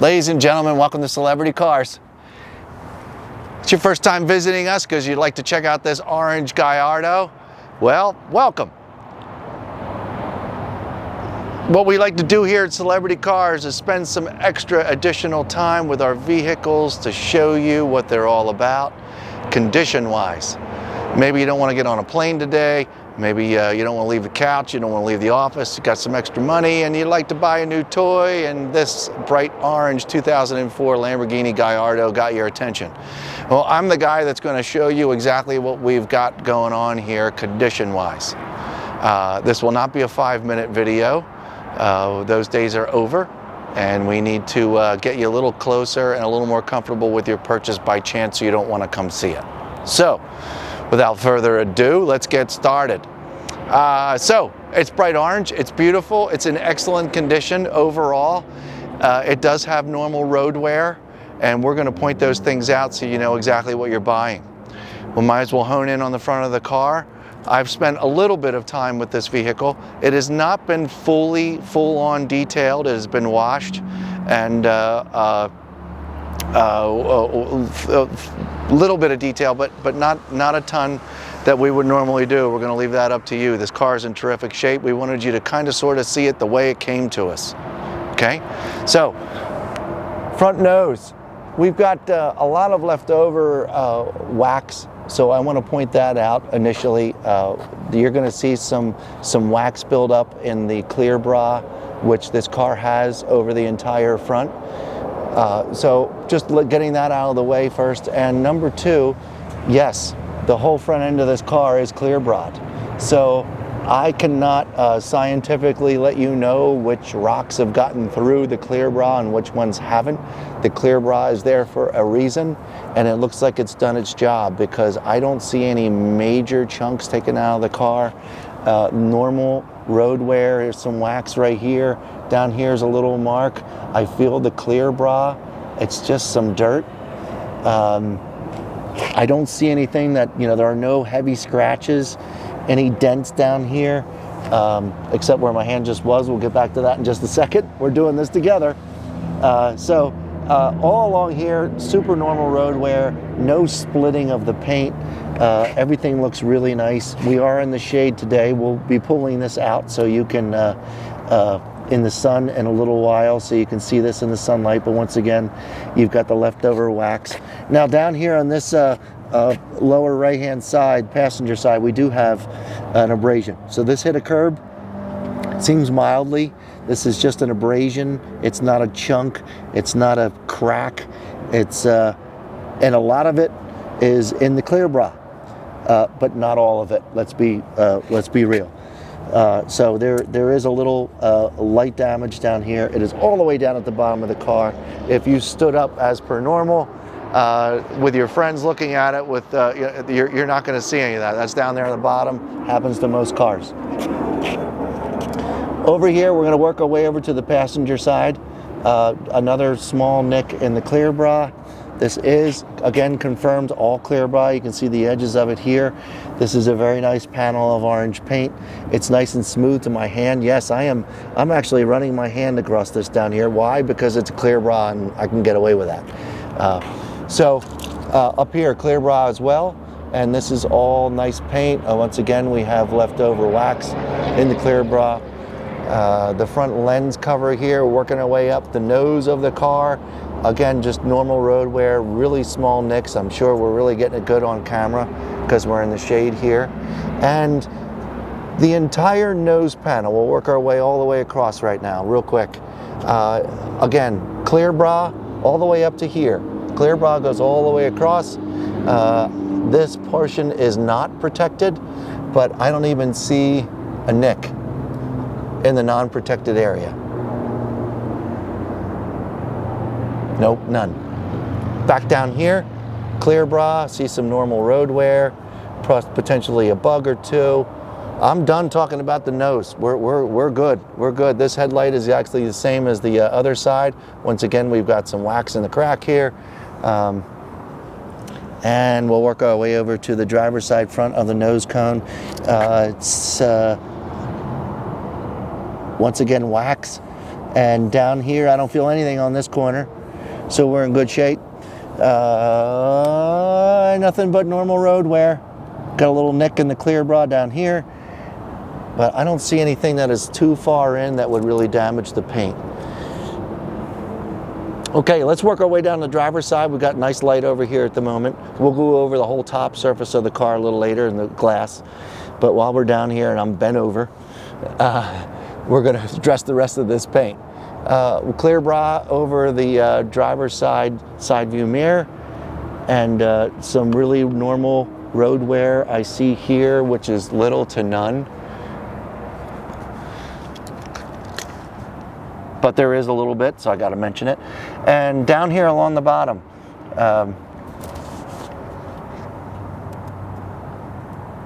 Ladies and gentlemen, welcome to Celebrity Cars. It's your first time visiting us because you'd like to check out this orange Gallardo? Well, welcome. What we like to do here at Celebrity Cars is spend some extra additional time with our vehicles to show you what they're all about, condition-wise. Maybe you don't want to get on a plane today. Maybe you don't want to leave the couch, you don't want to leave the office, you got some extra money and you'd like to buy a new toy, and this bright orange 2004 Lamborghini Gallardo got your attention. Well, I'm the guy that's going to show you exactly what we've got going on here condition-wise. This will not be a 5-minute video. Those days are over, and we need to get you a little closer and a little more comfortable with your purchase by chance so you don't want to come see it. So, without further ado, let's get started. So, it's bright orange, it's beautiful, it's in excellent condition overall. It does have normal road wear, and we're going to point those things out so you know exactly what you're buying. We might as well hone in on the front of the car. I've spent a little bit of time with this vehicle. It has not been full-on detailed. It has been washed and a little bit of detail, but not a ton that we would normally do. We're going to leave that up to you. This car is in terrific shape. We wanted you to kind of sort of see it the way it came to us. Okay, so front nose. We've got a lot of leftover wax, so I want to point that out initially. You're going to see some wax build up in the clear bra, which this car has over the entire front. So just getting that out of the way first. And number two, yes, the whole front end of this car is clear bra'd. So I cannot scientifically let you know which rocks have gotten through the clear bra and which ones haven't. The clear bra is there for a reason, and it looks like it's done its job because I don't see any major chunks taken out of the car. Normal road wear. Here's some wax right here. Down here's a little mark. I feel the clear bra. It's just some dirt. I don't see anything that, there are no heavy scratches, any dents down here, except where my hand just was. We'll get back to that in just a second. We're doing this together. So all along here, super normal road wear, no splitting of the paint. Everything looks really nice. We are in the shade today. We'll be pulling this out so you can, in the sun in a little while, so you can see this in the sunlight. But once again, you've got the leftover wax. Now down here on this lower right-hand side, passenger side, we do have an abrasion. So this hit a curb. It seems mildly. This is just an abrasion. It's not a chunk. It's not a crack. It's and a lot of it is in the clear bra, but not all of it. Let's be real. So there is a little light damage down here. It is all the way down at the bottom of the car. If you stood up as per normal, with your friends looking at it, you're not going to see any of that. That's down there at the bottom. Happens to most cars. Over here, we're going to work our way over to the passenger side. Another small nick in the clear bra. This is, again, confirmed all clear bra. You can see the edges of it here. This is a very nice panel of orange paint. It's nice and smooth to my hand. Yes, I'm actually running my hand across this down here. Why? Because it's a clear bra and I can get away with that. So up here, clear bra as well. And this is all nice paint. Once again, we have leftover wax in the clear bra. The front lens cover here, working our way up the nose of the car. Again, just normal road wear, really small nicks. I'm sure we're really getting it good on camera because we're in the shade here. And the entire nose panel, we'll work our way all the way across right now, real quick. Again, clear bra all the way up to here. Clear bra goes all the way across. This portion is not protected, but I don't even see a nick in the non-protected area. Nope, none. Back down here, clear bra, see some normal road wear, potentially a bug or two. I'm done talking about the nose. We're good. We're good. This headlight is actually the same as the other side. Once again, we've got some wax in the crack here. And we'll work our way over to the driver's side front of the nose cone. It's once again wax. And down here, I don't feel anything on this corner, so we're in good shape. Nothing but normal road wear. Got a little nick in the clear bra down here, but I don't see anything that is too far in that would really damage the paint. Okay, let's work our way down the driver's side. We've got nice light over here at the moment. We'll go over the whole top surface of the car a little later in the glass. But while we're down here and I'm bent over, we're gonna address the rest of this paint. Clear bra over the driver's side view mirror, and some really normal road wear I see here, which is little to none. But there is a little bit, so I got to mention it. And down here along the bottom,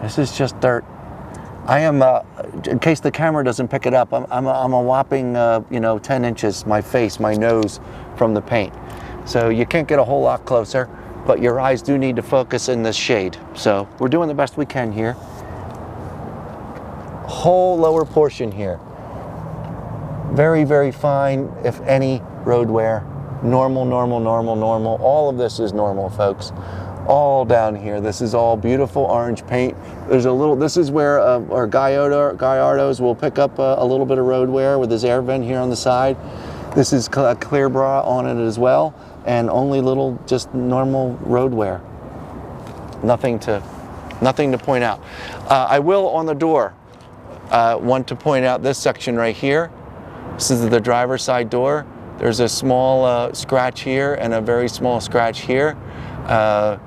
this is just dirt. I am, in case the camera doesn't pick it up, I'm a whopping, 10 inches, my face, my nose, from the paint. So you can't get a whole lot closer, but your eyes do need to focus in this shade. So we're doing the best we can here. Whole lower portion here. Very, very fine, if any, road wear. Normal, normal, normal, normal. All of this is normal, folks. All down here. This is all beautiful orange paint. There's a little, this is where our Gallardos will pick up a little bit of road wear with his air vent here on the side. This is a clear bra on it as well, and only little, just normal road wear. Nothing to point out. I will, on the door, want to point out this section right here. This is the driver's side door. There's a small scratch here and a very small scratch here. I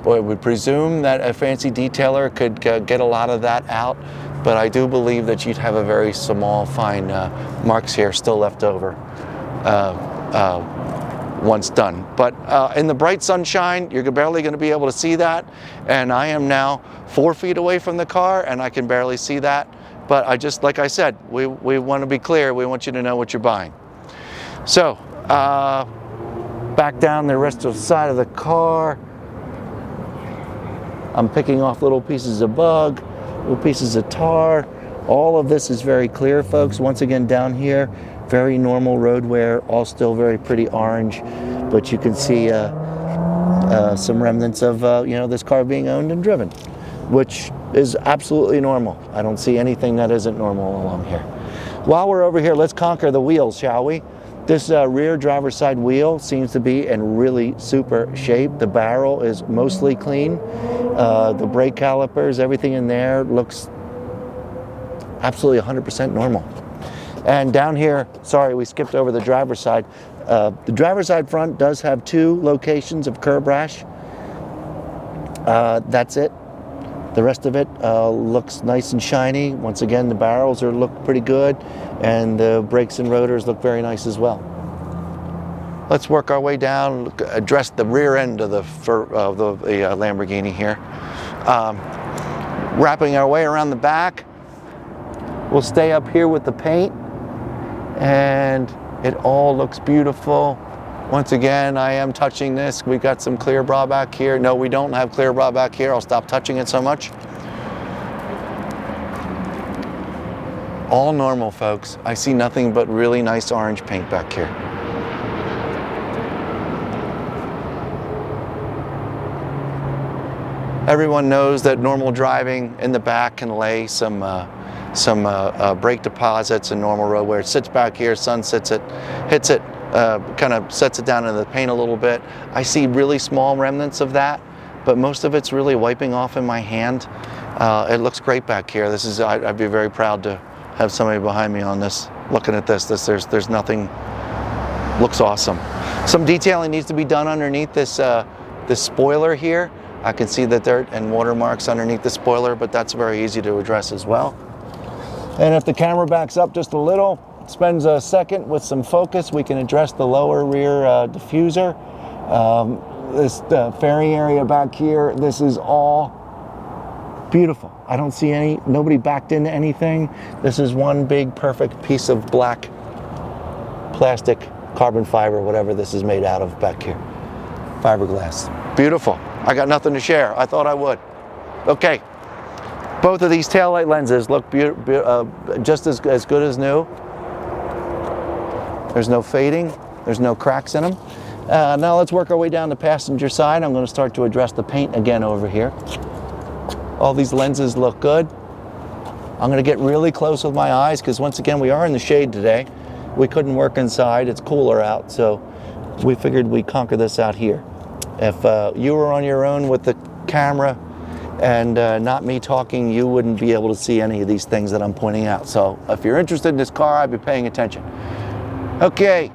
would presume that a fancy detailer could get a lot of that out, but I do believe that you'd have a very small, fine marks here still left over once done. But in the bright sunshine, you're barely going to be able to see that, and I am now 4 feet away from the car, and I can barely see that. But I just, like I said, we want to be clear. We want you to know what you're buying. So, back down the rest of the side of the car. I'm picking off little pieces of bug, little pieces of tar. All of this is very clear, folks. Once again, down here, very normal road wear, all still very pretty orange. But you can see some remnants of this car being owned and driven, which is absolutely normal. I don't see anything that isn't normal along here. While we're over here, let's conquer the wheels, shall we? This rear driver's side wheel seems to be in really super shape. The barrel is mostly clean. The brake calipers, everything in there looks absolutely 100% normal. And down here, sorry, we skipped over the driver's side. The driver's side front does have 2 locations of curb rash. That's it. The rest of it looks nice and shiny. Once again, the barrels look pretty good, and the brakes and rotors look very nice as well. Let's work our way down, address the rear end of the Lamborghini here. Wrapping our way around the back, we'll stay up here with the paint, and it all looks beautiful. Once again, I am touching this. We've got some clear bra back here. No, we don't have clear bra back here. I'll stop touching it so much. All normal, folks. I see nothing but really nice orange paint back here. Everyone knows that normal driving in the back can lay some brake deposits and normal road wear. It sits back here, sun hits it, kind of sets it down into the paint a little bit. I see really small remnants of that, but most of it's really wiping off in my hand. It looks great back here. I'd be very proud to have somebody behind me on this, looking at this. There's nothing, looks awesome. Some detailing needs to be done underneath this spoiler here. I can see the dirt and watermarks underneath the spoiler, but that's very easy to address as well. And if the camera backs up just a little, spends a second with some focus, we can address the lower rear diffuser. This fairing area back here, this is all beautiful. I don't see nobody backed into anything. This is one big perfect piece of black plastic, carbon fiber, whatever this is made out of back here. Fiberglass. Beautiful. I got nothing to share. I thought I would. Okay. Both of these taillight lenses look just as good as new. There's no fading. There's no cracks in them. Now let's work our way down the passenger side. I'm going to start to address the paint again over here. All these lenses look good. I'm going to get really close with my eyes because once again we are in the shade today. We couldn't work inside. It's cooler out, so we figured we'd conquer this out here. If you were on your own with the camera and not me talking, you wouldn't be able to see any of these things that I'm pointing out. So if you're interested in this car, I'd be paying attention. Okay.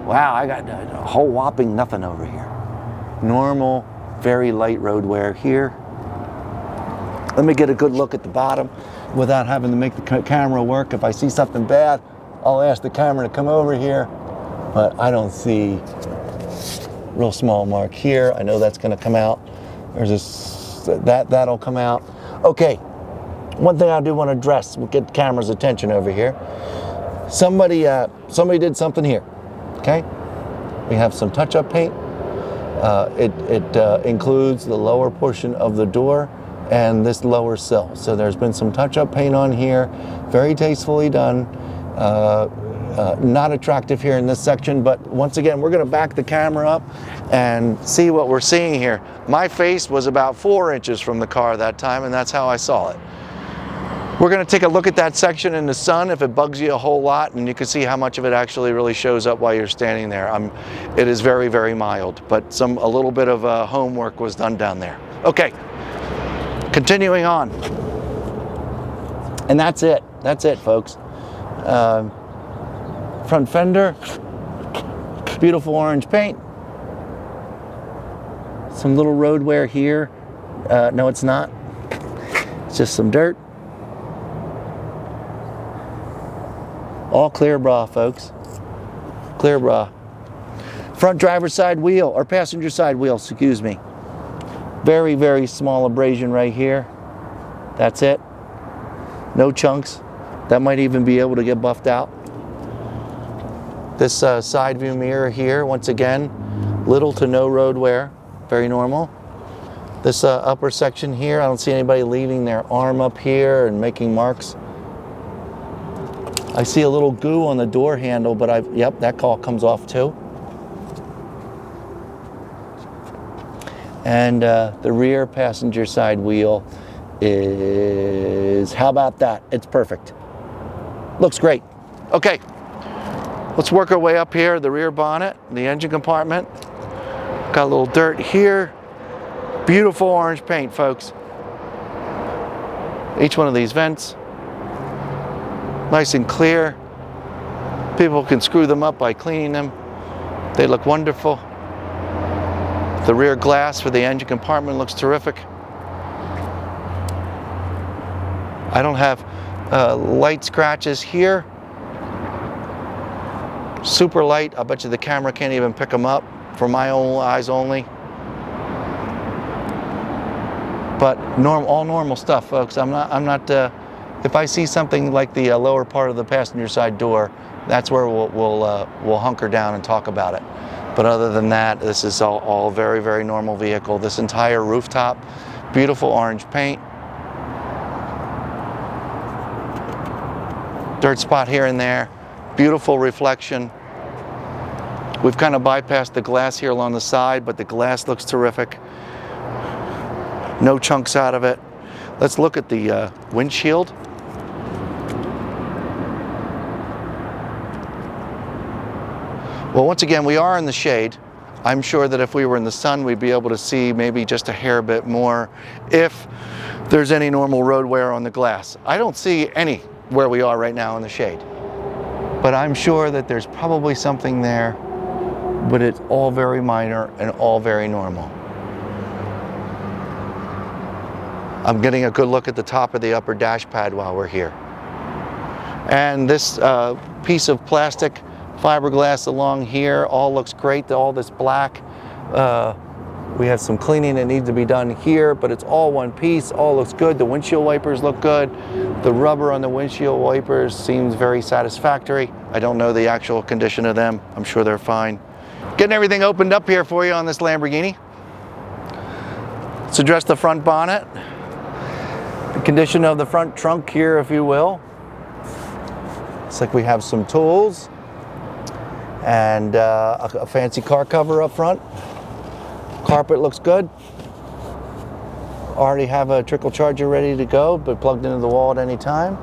Wow, I got a whole whopping nothing over here. Normal, very light road wear here. Let me get a good look at the bottom without having to make the camera work. If I see something bad, I'll ask the camera to come over here, but I don't see real small mark here. I know that's going to come out. There's this, that'll come out. Okay, one thing I do want to address, we'll get the camera's attention over here. Somebody did something here. Okay, we have some touch-up paint. It includes the lower portion of the door and this lower sill. So there's been some touch-up paint on here, very tastefully done. Not attractive here in this section, but once again, we're going to back the camera up and see what we're seeing here. My face was about 4 inches from the car that time, and that's how I saw it. We're going to take a look at that section in the sun if it bugs you a whole lot, and you can see how much of it actually really shows up while you're standing there. It is very, very mild, but a little bit of homework was done down there. Okay, continuing on. And that's it. That's it, folks. Front fender, beautiful orange paint. Some little road wear here. No, it's not. It's just some dirt. All clear bra, folks. Clear bra. Front driver's side wheel, or passenger side wheel, excuse me. Very, very small abrasion right here. That's it. No chunks. That might even be able to get buffed out. This side view mirror here, once again, little to no road wear. Very normal. This upper section here, I don't see anybody leaving their arm up here and making marks. I see a little goo on the door handle, but yep, that call comes off too. And the rear passenger side wheel is, how about that? It's perfect. Looks great. Okay, let's work our way up here, the rear bonnet, the engine compartment. Got a little dirt here. Beautiful orange paint, folks. Each one of these vents, nice and clear. People can screw them up by cleaning them. They look wonderful. The rear glass for the engine compartment looks terrific. I don't have light scratches here. Super light. I bet you the camera can't even pick them up for my own eyes only. But all normal stuff, folks. I'm not. If I see something like the lower part of the passenger side door, that's where we'll hunker down and talk about it. But other than that, this is all very, very normal vehicle. This entire rooftop, beautiful orange paint. Dirt spot here and there, beautiful reflection. We've kind of bypassed the glass here along the side, but the glass looks terrific. No chunks out of it. Let's look at the windshield. Well, once again, we are in the shade. I'm sure that if we were in the sun, we'd be able to see maybe just a hair bit more if there's any normal road wear on the glass. I don't see any where we are right now in the shade. But I'm sure that there's probably something there, but it's all very minor and all very normal. I'm getting a good look at the top of the upper dash pad while we're here. And this piece of plastic fiberglass along here all looks great, all this black. We have some cleaning that needs to be done here, but it's all one piece, all looks good. The windshield wipers look good. The rubber on the windshield wipers seems very satisfactory. I don't know the actual condition of them. I'm sure they're fine. Getting everything opened up here for you on this Lamborghini. Let's address the front bonnet. The condition of the front trunk here, if you will. Looks like we have some tools. and a fancy car cover up front. Carpet looks good. Already have a trickle charger ready to go, but plugged into the wall at any time.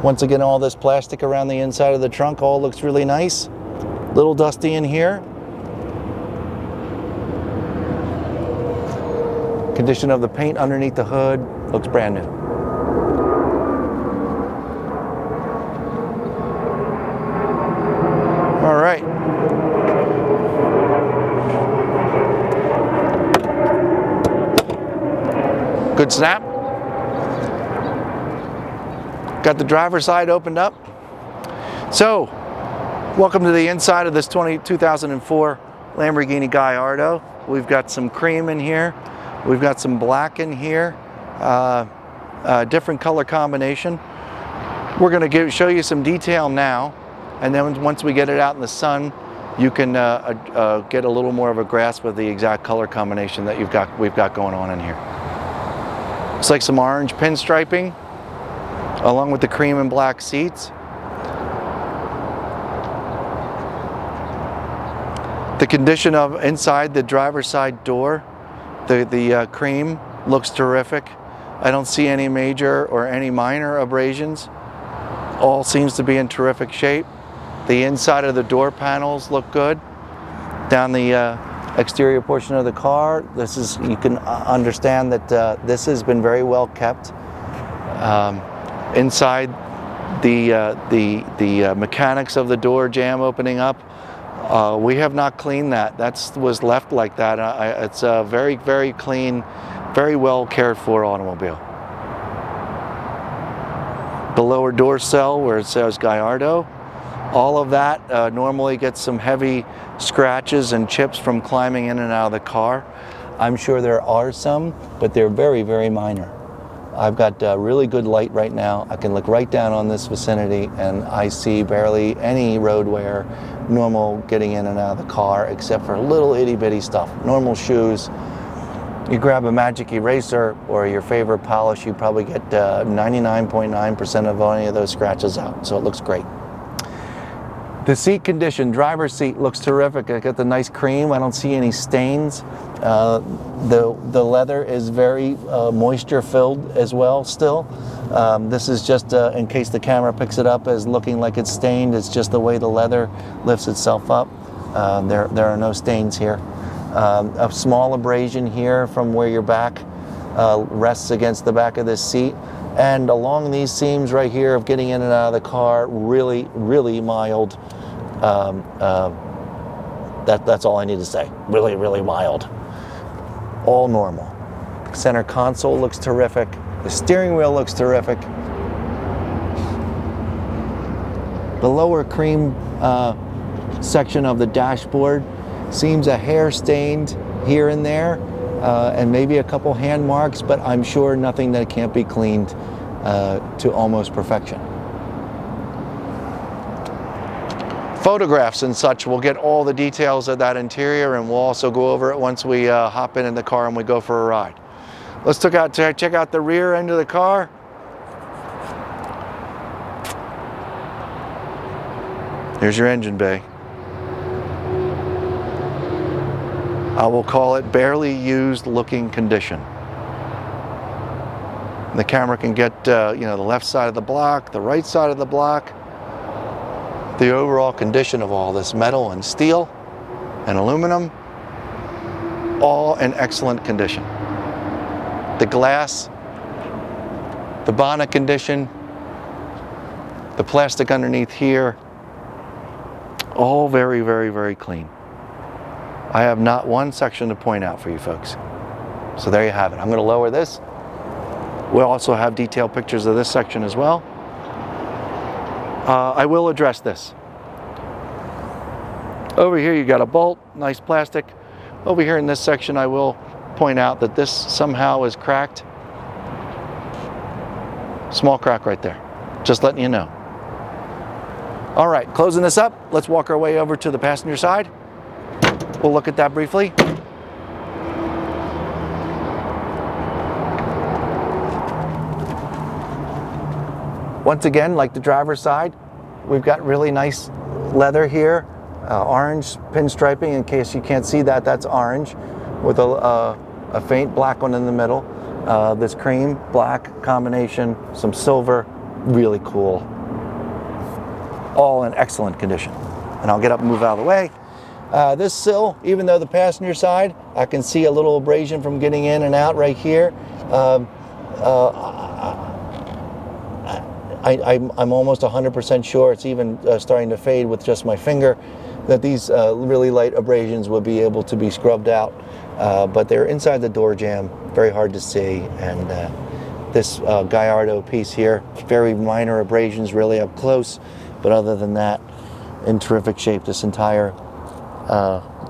Once again, all this plastic around the inside of the trunk all looks really nice. Little dusty in here. Condition of the paint underneath the hood looks brand new. All right. Good snap. Got the driver's side opened up. So, welcome to the inside of this 2004 Lamborghini Gallardo. We've got some cream in here. We've got some black in here. Different color combination. We're going to show you some detail now, and then once we get it out in the sun, you can get a little more of a grasp of the exact color combination that we've got going on in here. Looks like some orange pinstriping, along with the cream and black seats. The condition of inside the driver's side door, the cream looks terrific. I don't see any major or any minor abrasions. All seems to be in terrific shape. The inside of the door panels look good. Down the exterior portion of the car, you can understand that this has been very well kept. Inside, the mechanics of the door jamb opening up, we have not cleaned that. That was left like that. It's a very, very clean, very well cared for automobile. The lower door sill where it says Gallardo, all of that normally gets some heavy scratches and chips from climbing in and out of the car. I'm sure there are some, but they're very, very minor. I've got really good light right now. I can look right down on this vicinity and I see barely any road wear, normal getting in and out of the car, except for little itty bitty stuff. Normal shoes. You grab a magic eraser or your favorite polish, you probably get 99.9% of any of those scratches out, so it looks great. The seat condition, driver's seat looks terrific. I got the nice cream. I don't see any stains. The leather is very moisture filled as well still. This is just in case the camera picks it up as looking like it's stained. It's just the way the leather lifts itself up. There are no stains here. A small abrasion here from where your back rests against the back of this seat. And along these seams right here of getting in and out of the car, really, really mild. That's all I need to say. Really, really mild. All normal. Center console looks terrific. The steering wheel looks terrific. The lower cream section of the dashboard seems a hair stained here and there, and maybe a couple hand marks, but I'm sure nothing that can't be cleaned to almost perfection. Photographs and such, we'll get all the details of that interior, and we'll also go over it once we hop in the car and we go for a ride. Let's check out the rear end of the car. Here's your engine bay. I will call it barely used looking condition. The camera can get the left side of the block, the right side of the block. The overall condition of all this metal and steel and aluminum, all in excellent condition. The glass, the bonnet condition, the plastic underneath here, all very, very, very clean. I have not one section to point out for you folks. So there you have it. I'm going to lower this. We'll also have detailed pictures of this section as well. I will address this. Over here you got a bolt, nice plastic. Over here in this section I will point out that this somehow is cracked. Small crack right there. Just letting you know. All right, closing this up, let's walk our way over to the passenger side. We'll look at that briefly. Once again, like the driver's side, we've got really nice leather here. orange pinstriping. In case you can't see that, that's orange with a faint black one in the middle. This cream black combination, some silver, really cool. All in excellent condition. And I'll get up and move out of the way. This sill, even though the passenger side, I can see a little abrasion from getting in and out right here. I'm almost 100% sure, it's even starting to fade with just my finger, that these really light abrasions will be able to be scrubbed out. But they're inside the door jamb, very hard to see. And this Gallardo piece here, very minor abrasions really up close. But other than that, in terrific shape, this entire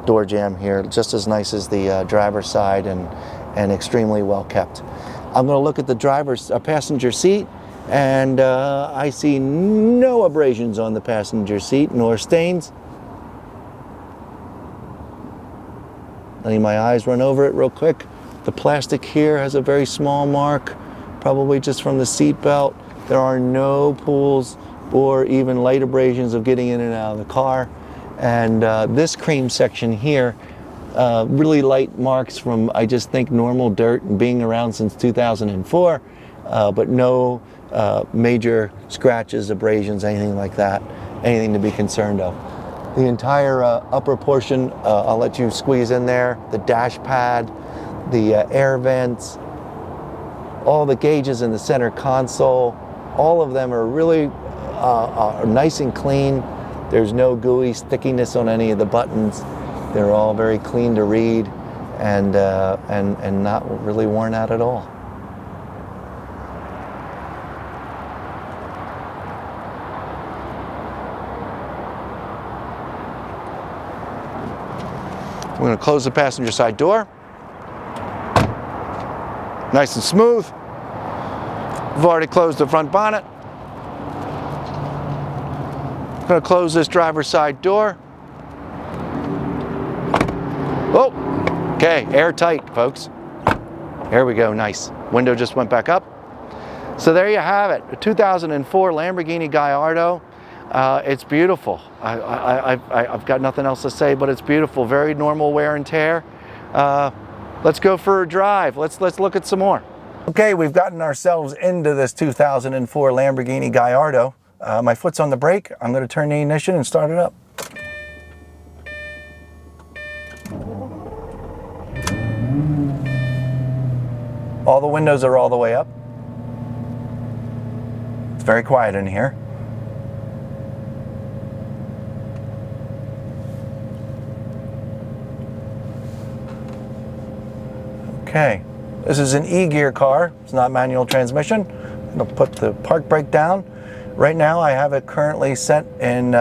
door jamb here, just as nice as the driver's side and extremely well kept. I'm going to look at the passenger seat, and I see no abrasions on the passenger seat, nor stains. Letting my eyes run over it real quick. The plastic here has a very small mark, probably just from the seat belt. There are no pools or even light abrasions of getting in and out of the car. And this cream section here, really light marks from, I just think, normal dirt and being around since 2004, but no major scratches, abrasions, anything like that, anything to be concerned of. The entire upper portion, I'll let you squeeze in there, the dash pad, the air vents, all the gauges in the center console, all of them are really nice and clean. There's no gooey stickiness on any of the buttons. They're all very clean to read and not really worn out at all. We're going to close the passenger side door. Nice and smooth. We've already closed the front bonnet. I'm going to close this driver's side door. Oh, okay, airtight, folks. There we go, nice. Window just went back up. So there you have it, a 2004 Lamborghini Gallardo. It's beautiful. I've got nothing else to say, but it's beautiful. Very normal wear and tear. Let's go for a drive. Let's look at some more. Okay, we've gotten ourselves into this 2004 Lamborghini Gallardo. My foot's on the brake. I'm going to turn the ignition and start it up. All the windows are all the way up. It's very quiet in here. Okay, this is an E-gear car. It's not manual transmission. I'm going to put the park brake down. Right now I have it currently set in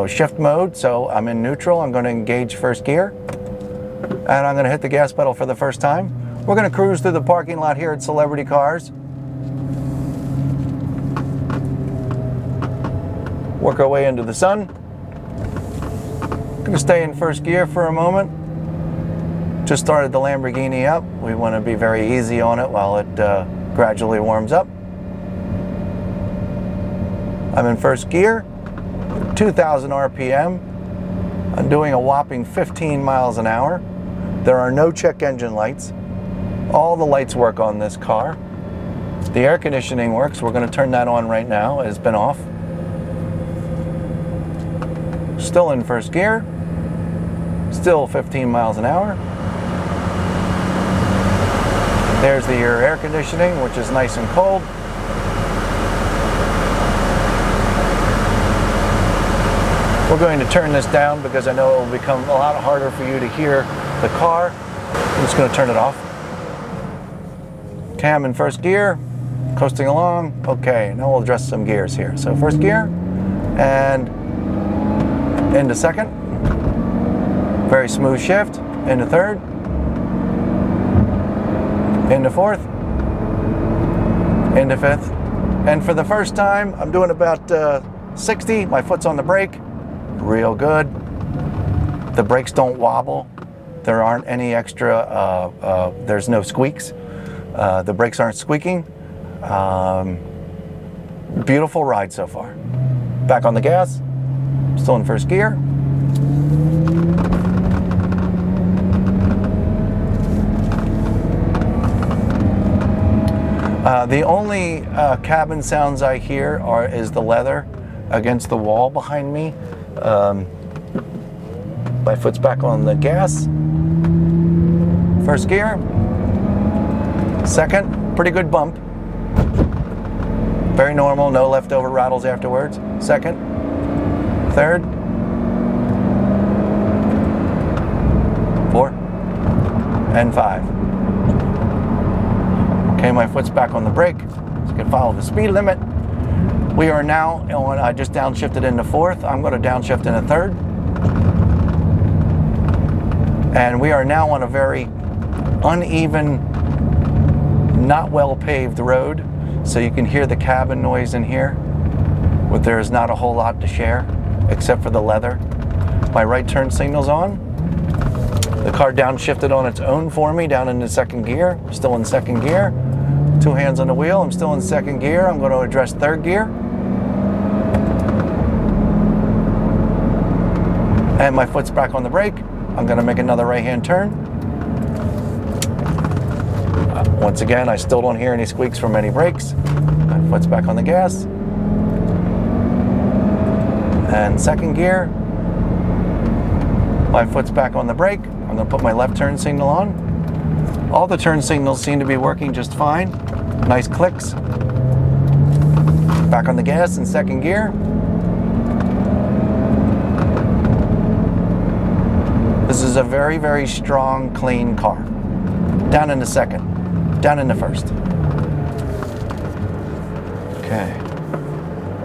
shift mode, so I'm in neutral. I'm going to engage first gear, and I'm going to hit the gas pedal for the first time. We're going to cruise through the parking lot here at Celebrity Cars. Work our way into the sun. Going to stay in first gear for a moment. Just started the Lamborghini up. We want to be very easy on it while it gradually warms up. I'm in first gear, 2,000 RPM. I'm doing a whopping 15 miles an hour. There are no check engine lights. All the lights work on this car. The air conditioning works. We're going to turn that on right now. It's been off. Still in first gear. Still 15 miles an hour. There's the air conditioning, which is nice and cold. We're going to turn this down because I know it will become a lot harder for you to hear the car. I'm just going to turn it off. Okay, I'm in first gear, coasting along. Okay, now we'll adjust some gears here. So first gear, and into second. Very smooth shift. Into third. Into fourth. Into fifth. And for the first time, I'm doing about 60. My foot's on the brake. Real good. The brakes don't wobble. There aren't any extra, there's no squeaks. The brakes aren't squeaking. Beautiful ride so far. Back on the gas. Still in first gear. The only cabin sounds I hear is the leather against the wall behind me. My foot's back on the gas. First gear. Second, pretty good bump. Very normal, no leftover rattles afterwards. Second, third, four, and five. Okay, my foot's back on the brake, so you can follow the speed limit. We are now on, I just downshifted into fourth. I'm going to downshift into third. And we are now on a very uneven, not well paved road. So you can hear the cabin noise in here, but there is not a whole lot to share, except for the leather. My right turn signal's on. The car downshifted on its own for me, down into second gear. Still in second gear. Two hands on the wheel, I'm still in second gear. I'm going to address third gear. And my foot's back on the brake. I'm going to make another right-hand turn. Once again, I still don't hear any squeaks from any brakes. My foot's back on the gas. And second gear. My foot's back on the brake. I'm going to put my left turn signal on. All the turn signals seem to be working just fine. Nice clicks. Back on the gas in second gear. This is a very, very strong, clean car. Down into second. Down into first. Okay.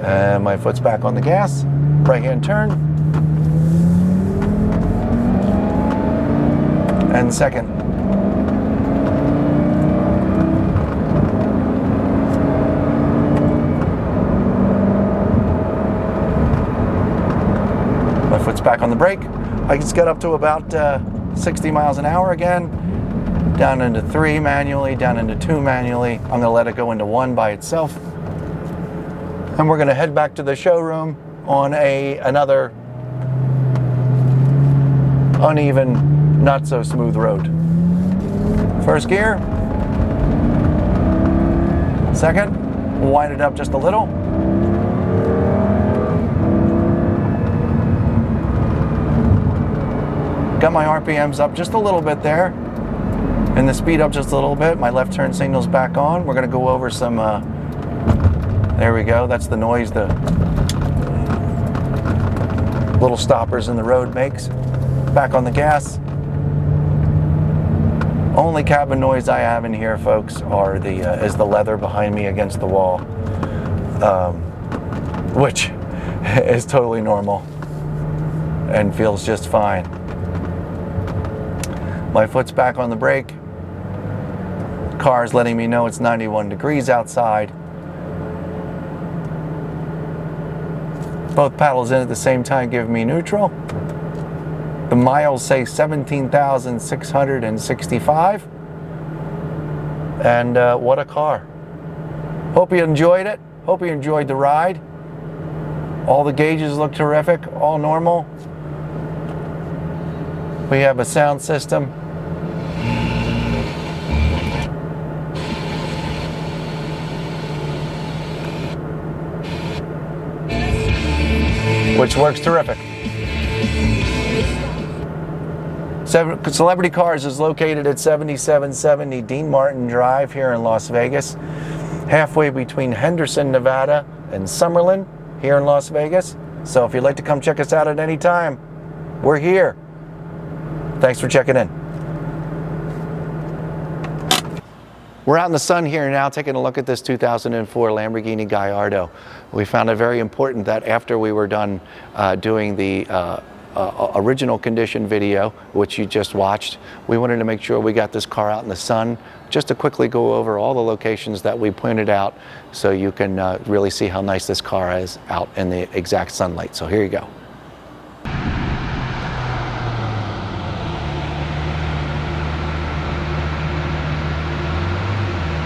And my foot's back on the gas. Right-hand turn. And second. My foot's back on the brake. I just got up to about 60 miles an hour again. Down into 3 manually, down into 2 manually. I'm going to let it go into 1 by itself. And we're going to head back to the showroom on another uneven, not so smooth road. First gear. Second, wind it up just a little. Got my RPMs up just a little bit there, and the speed up just a little bit. My left turn signal's back on. We're gonna go over some, there we go, that's the noise the little stoppers in the road makes. Back on the gas. Only cabin noise I have in here, folks, is the leather behind me against the wall, which is totally normal and feels just fine. My foot's back on the brake. Car's letting me know it's 91 degrees outside. Both paddles in at the same time give me neutral. The miles say 17,665. And what a car. Hope you enjoyed it. Hope you enjoyed the ride. All the gauges look terrific, all normal. We have a sound system. Which works terrific. Celebrity Cars is located at 7770 Dean Martin Drive here in Las Vegas, halfway between Henderson, Nevada and Summerlin here in Las Vegas. So if you'd like to come check us out at any time, we're here. Thanks for checking in. We're out in the sun here now taking a look at this 2004 Lamborghini Gallardo. We found it very important that after we were done doing the original condition video, which you just watched, we wanted to make sure we got this car out in the sun just to quickly go over all the locations that we pointed out so you can really see how nice this car is out in the exact sunlight. So here you go.